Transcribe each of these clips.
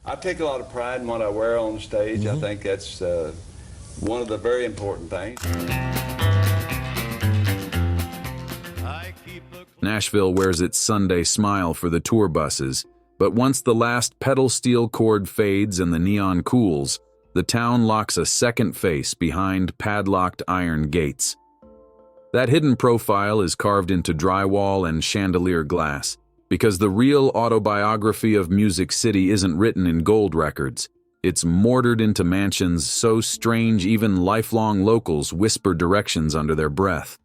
I take a lot of pride in what I wear on stage. I think that's one of the very important things. Nashville wears its Sunday smile for the tour buses, but once the last pedal steel cord fades and the neon cools, the town locks a second face behind padlocked iron gates. That hidden profile is carved into drywall and chandelier glass, because the real autobiography of Music City isn't written in gold records. It's mortared into mansions so strange even lifelong locals whisper directions under their breath.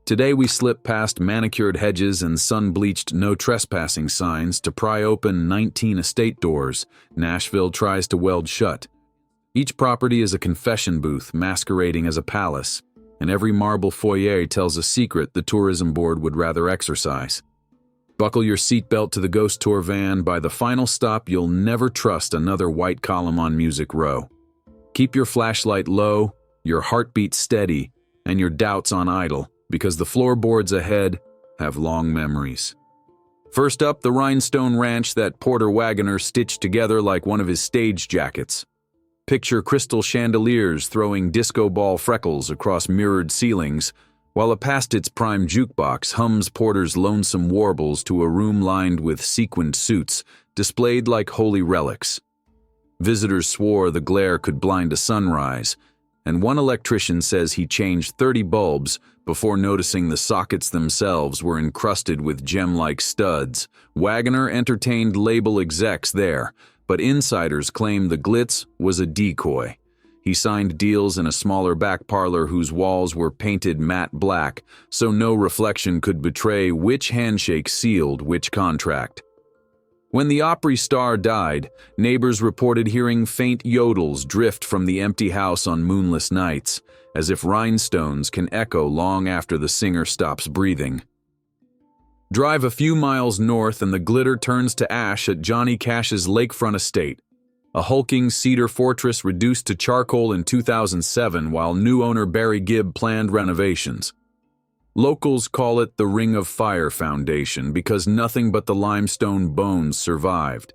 Today we slip past manicured hedges and sun-bleached no trespassing signs to pry open 19 estate doors Nashville tries to weld shut. Each property is a confession booth masquerading as a palace, and every marble foyer tells a secret the tourism board would rather exorcise. Buckle your seatbelt to the ghost tour van. By the final stop, you'll never trust another white column on Music Row. Keep your flashlight low, your heartbeat steady, and your doubts on idle, because the floorboards ahead have long memories. First up, the rhinestone ranch that Porter Wagoner stitched together like one of his stage jackets. Picture crystal chandeliers throwing disco ball freckles across mirrored ceilings, while a past-its-prime jukebox hums Porter's lonesome warbles to a room lined with sequined suits, displayed like holy relics. Visitors swore the glare could blind a sunrise, and one electrician says he changed 30 bulbs before noticing the sockets themselves were encrusted with gem-like studs. Wagoner entertained label execs there, but insiders claim the glitz was a decoy. He signed deals in a smaller back parlor whose walls were painted matte black, so no reflection could betray which handshake sealed which contract. When the Opry star died, neighbors reported hearing faint yodels drift from the empty house on moonless nights, as if rhinestones can echo long after the singer stops breathing. Drive a few miles north and the glitter turns to ash at Johnny Cash's lakefront estate, a hulking cedar fortress reduced to charcoal in 2007 while new owner Barry Gibb planned renovations. Locals call it the Ring of Fire Foundation because nothing but the limestone bones survived.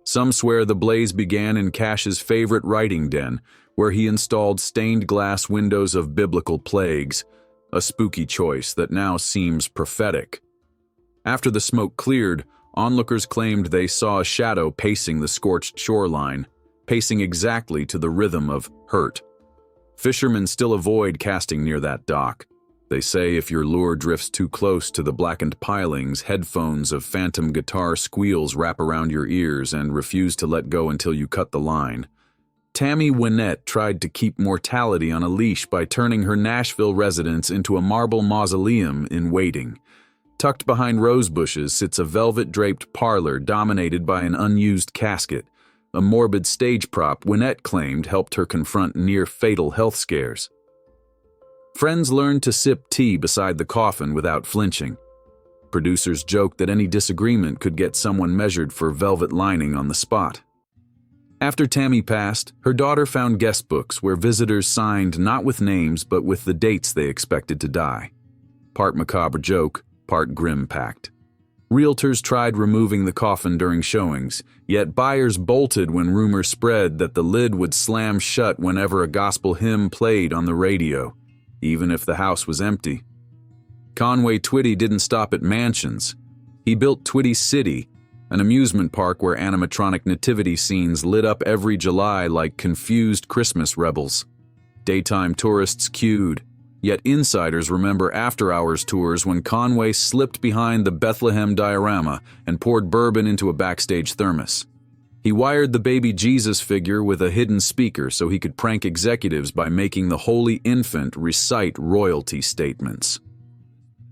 Some swear the blaze began in Cash's favorite writing den, where he installed stained glass windows of biblical plagues, a spooky choice that now seems prophetic. After the smoke cleared, onlookers claimed they saw a shadow pacing the scorched shoreline, pacing exactly to the rhythm of Hurt. Fishermen still avoid casting near that dock. They say if your lure drifts too close to the blackened pilings, headphones of phantom guitar squeals wrap around your ears and refuse to let go until you cut the line. Tammy Wynette tried to keep mortality on a leash by turning her Nashville residence into a marble mausoleum in waiting. Tucked behind rose bushes sits a velvet-draped parlor dominated by an unused casket, a morbid stage prop Wynette claimed helped her confront near-fatal health scares. Friends learned to sip tea beside the coffin without flinching. Producers joked that any disagreement could get someone measured for velvet lining on the spot. After Tammy passed, her daughter found guest books where visitors signed not with names but with the dates they expected to die. Part macabre joke, part grim pact. Realtors tried removing the coffin during showings, yet buyers bolted when rumors spread that the lid would slam shut whenever a gospel hymn played on the radio, even if the house was empty. Conway Twitty didn't stop at mansions. He built Twitty City, an amusement park where animatronic nativity scenes lit up every July like confused Christmas rebels. Daytime tourists queued, yet insiders remember after-hours tours when Conway slipped behind the Bethlehem diorama and poured bourbon into a backstage thermos. He wired the baby Jesus figure with a hidden speaker so he could prank executives by making the Holy Infant recite royalty statements.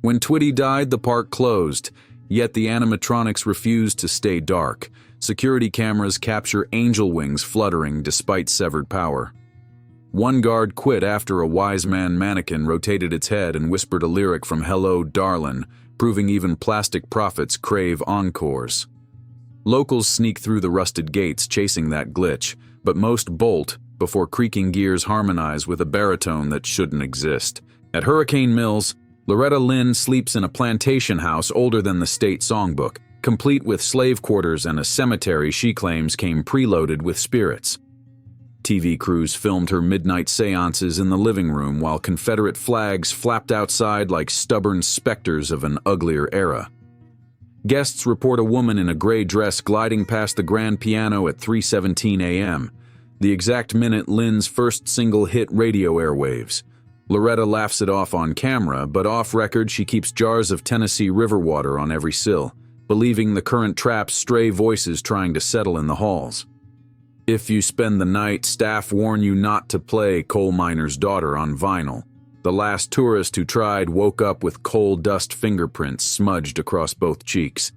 When Twitty died, the park closed, yet the animatronics refused to stay dark. Security cameras capture angel wings fluttering despite severed power. One guard quit after a wise man mannequin rotated its head and whispered a lyric from Hello, Darlin', proving even plastic prophets crave encores. Locals sneak through the rusted gates chasing that glitch, but most bolt before creaking gears harmonize with a baritone that shouldn't exist. At Hurricane Mills, Loretta Lynn sleeps in a plantation house older than the state songbook, complete with slave quarters and a cemetery she claims came preloaded with spirits. TV crews filmed her midnight seances in the living room while Confederate flags flapped outside like stubborn specters of an uglier era. Guests report a woman in a gray dress gliding past the grand piano at 3:17 a.m., the exact minute Lynn's first single hit radio airwaves. Loretta laughs it off on camera, but off-record she keeps jars of Tennessee River water on every sill, believing the current trap's stray voices trying to settle in the halls. If you spend the night, staff warn you not to play Coal Miner's Daughter on vinyl. The last tourist who tried woke up with coal dust fingerprints smudged across both cheeks.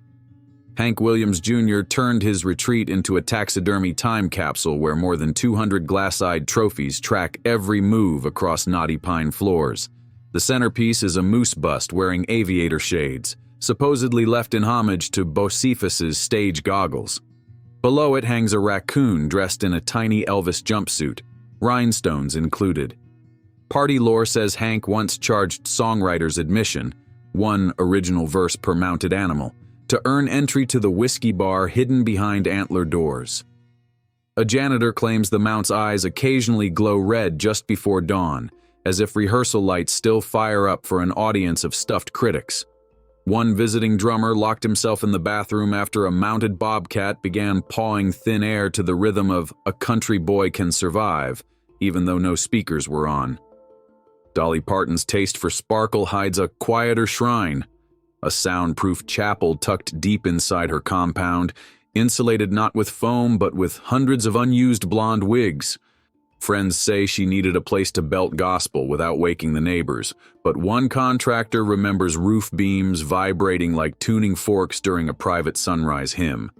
Hank Williams Jr. turned his retreat into a taxidermy time capsule where more than 200 glass-eyed trophies track every move across knotty pine floors. The centerpiece is a moose bust wearing aviator shades, supposedly left in homage to Bocephus's stage goggles. Below it hangs a raccoon dressed in a tiny Elvis jumpsuit, rhinestones included. Party lore says Hank once charged songwriters admission, one original verse per mounted animal, to earn entry to the whiskey bar hidden behind antler doors. A janitor claims the mount's eyes occasionally glow red just before dawn, as if rehearsal lights still fire up for an audience of stuffed critics. One visiting drummer locked himself in the bathroom after a mounted bobcat began pawing thin air to the rhythm of A Country Boy Can Survive, even though no speakers were on. Dolly Parton's taste for sparkle hides a quieter shrine, a soundproof chapel tucked deep inside her compound, insulated not with foam but with hundreds of unused blonde wigs. Friends say she needed a place to belt gospel without waking the neighbors, but one contractor remembers roof beams vibrating like tuning forks during a private sunrise hymn.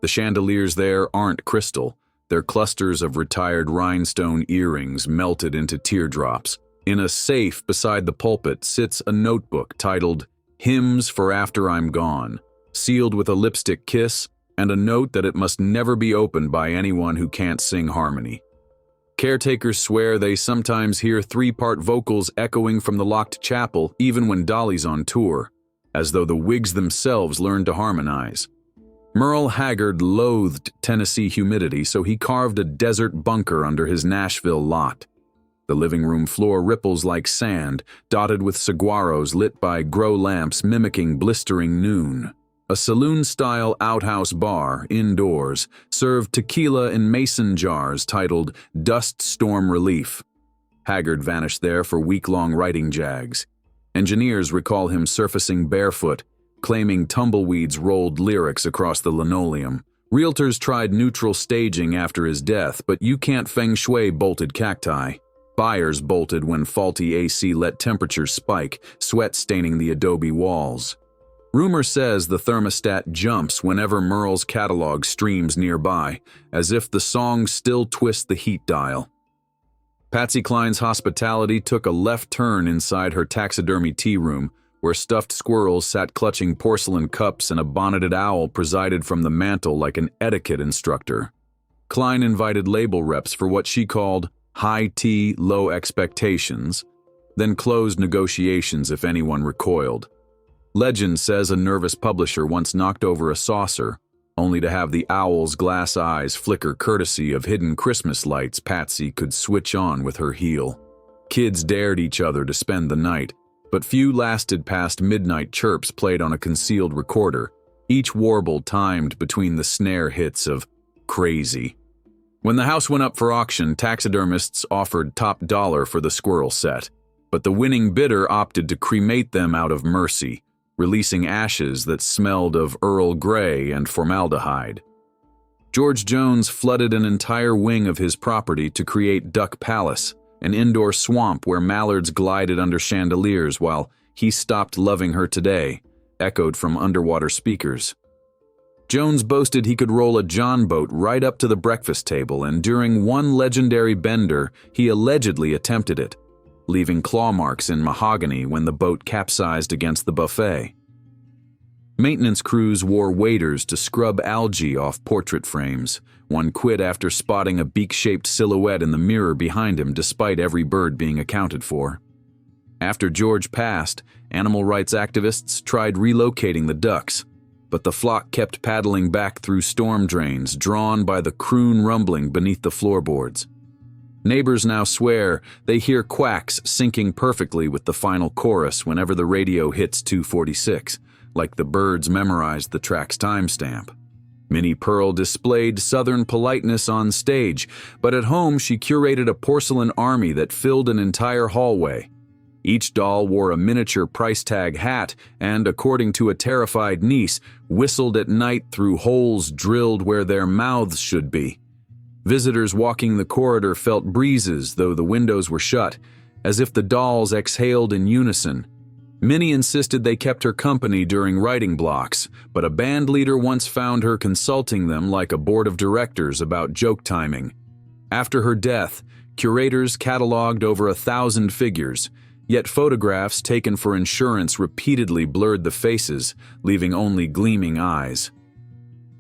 The chandeliers there aren't crystal, they're clusters of retired rhinestone earrings melted into teardrops. In a safe beside the pulpit sits a notebook titled Hymns for After I'm Gone, sealed with a lipstick kiss and a note that it must never be opened by anyone who can't sing harmony. Caretakers swear they sometimes hear three-part vocals echoing from the locked chapel even when Dolly's on tour, as though the wigs themselves learned to harmonize. Merle Haggard loathed Tennessee humidity, so he carved a desert bunker under his Nashville lot. The living room floor ripples like sand, dotted with saguaros lit by grow lamps mimicking blistering noon. A saloon-style outhouse bar, indoors, served tequila in mason jars titled Dust Storm Relief. Haggard vanished there for week-long writing jags. Engineers recall him surfacing barefoot, claiming tumbleweeds rolled lyrics across the linoleum. Realtors tried neutral staging after his death, but you can't feng shui bolted cacti. Buyers bolted when faulty AC let temperatures spike, sweat staining the adobe walls. Rumor says the thermostat jumps whenever Merle's catalog streams nearby, as if the song still twists the heat dial. Patsy Klein's hospitality took a left turn inside her taxidermy tea room, where stuffed squirrels sat clutching porcelain cups and a bonneted owl presided from the mantel like an etiquette instructor. Klein invited label reps for what she called high tea, low expectations, then closed negotiations if anyone recoiled. Legend says a nervous publisher once knocked over a saucer, only to have the owl's glass eyes flicker courtesy of hidden Christmas lights Patsy could switch on with her heel. Kids dared each other to spend the night, but few lasted past midnight chirps played on a concealed recorder, each warble timed between the snare hits of Crazy. When the house went up for auction, taxidermists offered top dollar for the squirrel set, but the winning bidder opted to cremate them out of mercy, releasing ashes that smelled of Earl Grey and formaldehyde. George Jones flooded an entire wing of his property to create Duck Palace, an indoor swamp where mallards glided under chandeliers while He Stopped Loving Her Today echoed from underwater speakers. Jones boasted he could roll a John boat right up to the breakfast table, and during one legendary bender, he allegedly attempted it, leaving claw marks in mahogany when the boat capsized against the buffet. Maintenance crews wore waders to scrub algae off portrait frames. One quit after spotting a beak-shaped silhouette in the mirror behind him despite every bird being accounted for. After George passed, animal rights activists tried relocating the ducks. but the flock kept paddling back through storm drains, drawn by the croon rumbling beneath the floorboards. Neighbors now swear they hear quacks syncing perfectly with the final chorus whenever the radio hits 2:46, like the birds memorized the track's timestamp. Minnie Pearl displayed Southern politeness on stage, but at home she curated a porcelain army that filled an entire hallway. Each doll wore a miniature price tag hat and, according to a terrified niece, whistled at night through holes drilled where their mouths should be. Visitors walking the corridor felt breezes, though the windows were shut, as if the dolls exhaled in unison. Minnie insisted they kept her company during writing blocks, but a band leader once found her consulting them like a board of directors about joke timing. After her death, curators cataloged over 1,000 figures, yet photographs taken for insurance repeatedly blurred the faces, leaving only gleaming eyes.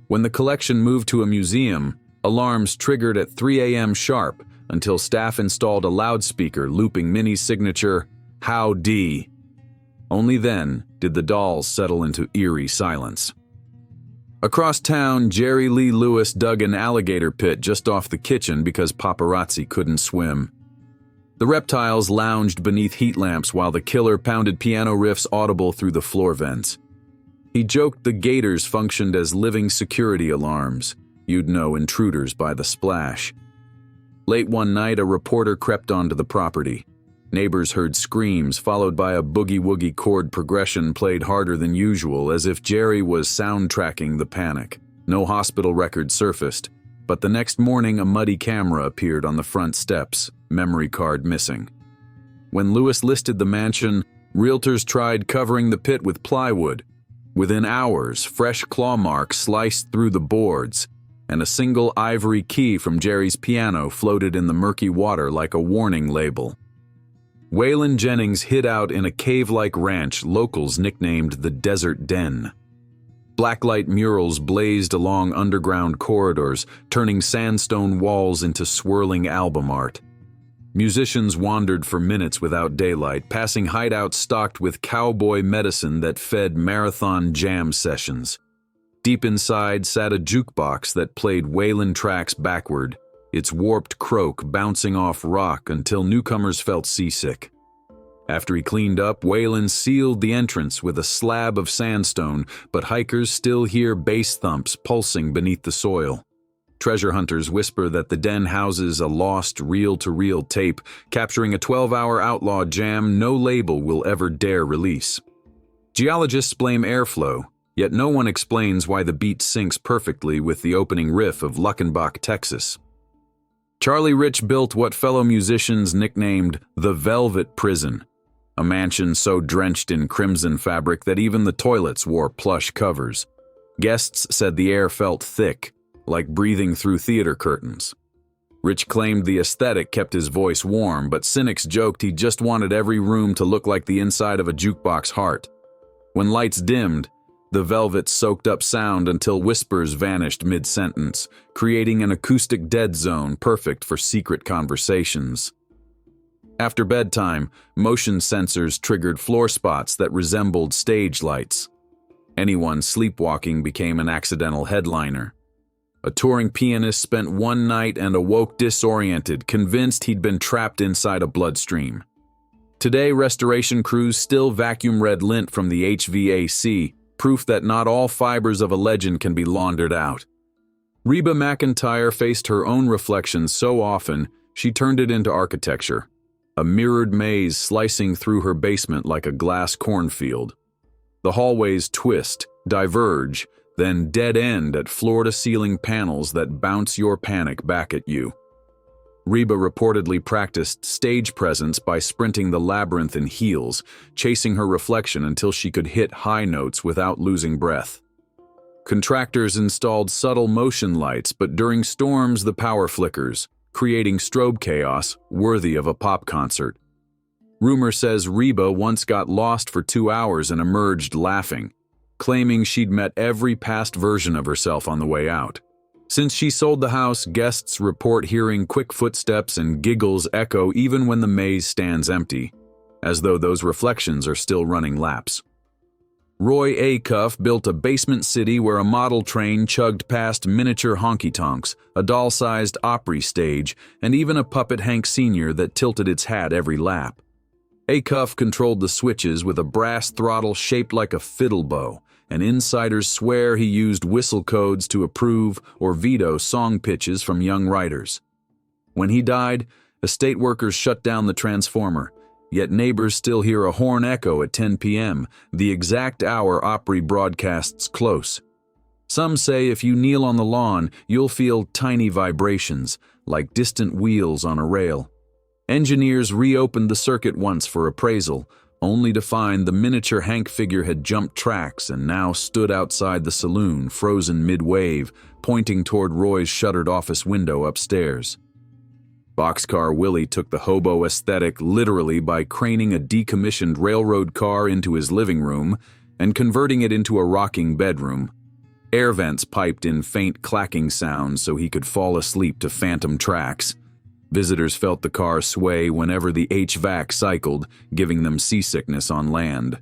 When the collection moved to a museum, alarms triggered at 3 a.m. sharp until staff installed a loudspeaker looping Minnie's signature, "Howdy." Only then did the dolls settle into eerie silence. Across town, Jerry Lee Lewis dug an alligator pit just off the kitchen because paparazzi couldn't swim. The reptiles lounged beneath heat lamps while the killer pounded piano riffs audible through the floor vents. He joked the gators functioned as living security alarms. You'd know intruders by the splash. Late one night, a reporter crept onto the property. Neighbors heard screams, followed by a boogie-woogie chord progression played harder than usual, as if Jerry was soundtracking the panic. No hospital record surfaced, but the next morning a muddy camera appeared on the front steps, memory card missing. When Lewis listed the mansion, realtors tried covering the pit with plywood. Within hours, fresh claw marks sliced through the boards, and a single ivory key from Jerry's piano floated in the murky water like a warning label. Waylon Jennings hid out in a cave-like ranch locals nicknamed the Desert Den. Blacklight murals blazed along underground corridors, turning sandstone walls into swirling album art. Musicians wandered for minutes without daylight, passing hideouts stocked with cowboy medicine that fed marathon jam sessions. Deep inside sat a jukebox that played Waylon tracks backward, its warped croak bouncing off rock until newcomers felt seasick. After he cleaned up, Waylon sealed the entrance with a slab of sandstone, but hikers still hear bass thumps pulsing beneath the soil. Treasure hunters whisper that the den houses a lost reel-to-reel tape, capturing a 12-hour outlaw jam no label will ever dare release. Geologists blame airflow, yet no one explains why the beat syncs perfectly with the opening riff of Luckenbach, Texas. Charlie Rich built what fellow musicians nicknamed the Velvet Prison, a mansion so drenched in crimson fabric that even the toilets wore plush covers. Guests said the air felt thick, like breathing through theater curtains. Rich claimed the aesthetic kept his voice warm, but cynics joked he just wanted every room to look like the inside of a jukebox heart. When lights dimmed, the Velvet soaked up sound until whispers vanished mid-sentence, creating an acoustic dead zone perfect for secret conversations. After bedtime, motion sensors triggered floor spots that resembled stage lights. Anyone sleepwalking became an accidental headliner. A touring pianist spent one night and awoke disoriented, convinced he'd been trapped inside a bloodstream. Today, restoration crews still vacuum red lint from the HVAC, proof that not all fibers of a legend can be laundered out. Reba McEntire faced her own reflection so often, she turned it into architecture, a mirrored maze slicing through her basement like a glass cornfield. The hallways twist, diverge, then dead end at floor-to-ceiling panels that bounce your panic back at you. Reba reportedly practiced stage presence by sprinting the labyrinth in heels, chasing her reflection until she could hit high notes without losing breath. Contractors installed subtle motion lights, but during storms the power flickers, creating strobe chaos worthy of a pop concert. Rumor says Reba once got lost for 2 hours and emerged laughing, claiming she'd met every past version of herself on the way out. Since she sold the house, guests report hearing quick footsteps and giggles echo even when the maze stands empty, as though those reflections are still running laps. Roy Acuff built a basement city where a model train chugged past miniature honky-tonks, a doll-sized Opry stage, and even a puppet Hank Sr. that tilted its hat every lap. Acuff controlled the switches with a brass throttle shaped like a fiddle bow, and insiders swear he used whistle codes to approve or veto song pitches from young writers. When he died, estate workers shut down the transformer, yet neighbors still hear a horn echo at 10 p.m., the exact hour Opry broadcasts close. Some say if you kneel on the lawn, you'll feel tiny vibrations, like distant wheels on a rail. Engineers reopened the circuit once for appraisal, only to find the miniature Hank figure had jumped tracks and now stood outside the saloon, frozen mid-wave, pointing toward Roy's shuttered office window upstairs. Boxcar Willie took the hobo aesthetic literally by craning a decommissioned railroad car into his living room and converting it into a rocking bedroom. Air vents piped in faint clacking sounds so he could fall asleep to phantom tracks. Visitors felt the car sway whenever the HVAC cycled, giving them seasickness on land.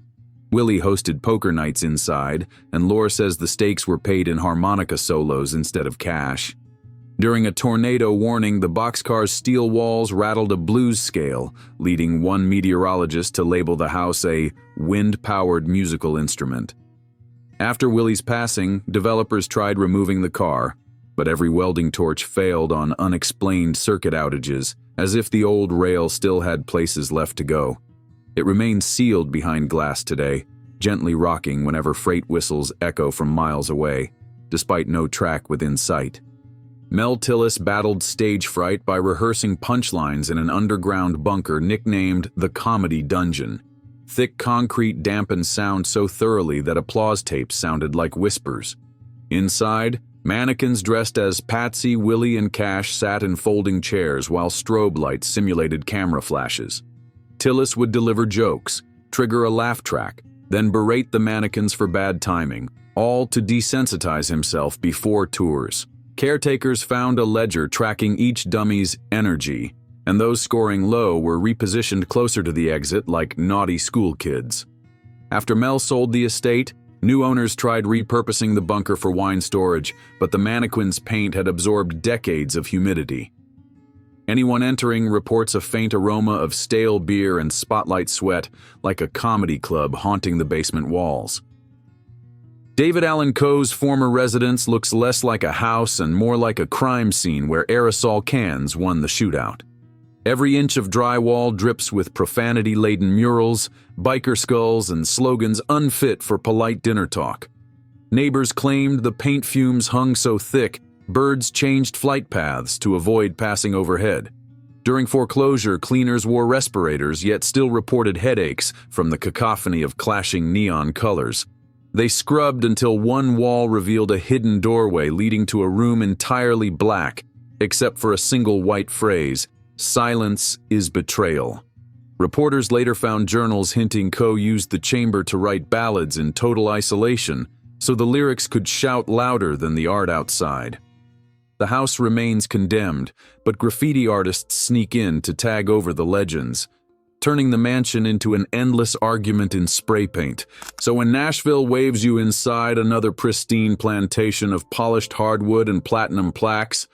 Willie hosted poker nights inside, and lore says the stakes were paid in harmonica solos instead of cash. During a tornado warning, the boxcar's steel walls rattled a blues scale, leading one meteorologist to label the house a wind-powered musical instrument. After Willie's passing, developers tried removing the car, but every welding torch failed on unexplained circuit outages, as if the old rail still had places left to go. It remains sealed behind glass today, gently rocking whenever freight whistles echo from miles away, despite no track within sight. Mel Tillis battled stage fright by rehearsing punchlines in an underground bunker nicknamed the Comedy Dungeon. Thick concrete dampened sound so thoroughly that applause tapes sounded like whispers. Inside, mannequins dressed as Patsy, Willie, and Cash sat in folding chairs while strobe lights simulated camera flashes. Tillis would deliver jokes, trigger a laugh track, then berate the mannequins for bad timing, all to desensitize himself before tours. Caretakers found a ledger tracking each dummy's energy, and those scoring low were repositioned closer to the exit like naughty school kids. After Mel sold the estate, new owners tried repurposing the bunker for wine storage, but the mannequin's paint had absorbed decades of humidity. Anyone entering reports a faint aroma of stale beer and spotlight sweat, like a comedy club haunting the basement walls. David Allan Coe's former residence looks less like a house and more like a crime scene where aerosol cans won the shootout. Every inch of drywall drips with profanity-laden murals, biker skulls, and slogans unfit for polite dinner talk. Neighbors claimed the paint fumes hung so thick, birds changed flight paths to avoid passing overhead. During foreclosure, cleaners wore respirators yet still reported headaches from the cacophony of clashing neon colors. They scrubbed until one wall revealed a hidden doorway leading to a room entirely black, except for a single white phrase, "Silence is betrayal." Reporters later found journals hinting Coe used the chamber to write ballads in total isolation, so the lyrics could shout louder than the art outside. The house remains condemned, but graffiti artists sneak in to tag over the legends, turning the mansion into an endless argument in spray paint. So when Nashville waves you inside another pristine plantation of polished hardwood and platinum plaques,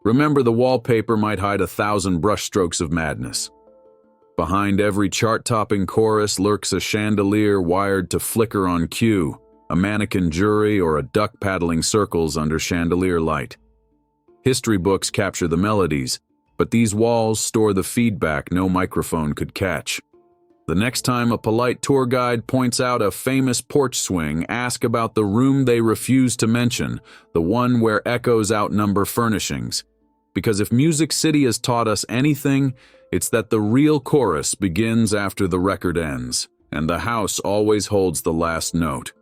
remember the wallpaper might hide 1,000 brushstrokes of madness. Behind every chart-topping chorus lurks a chandelier wired to flicker on cue, a mannequin jury, or a duck paddling circles under chandelier light. History books capture the melodies, but these walls store the feedback no microphone could catch. The next time a polite tour guide points out a famous porch swing, ask about the room they refuse to mention, the one where echoes outnumber furnishings. Because if Music City has taught us anything, it's that the real chorus begins after the record ends, and the house always holds the last note.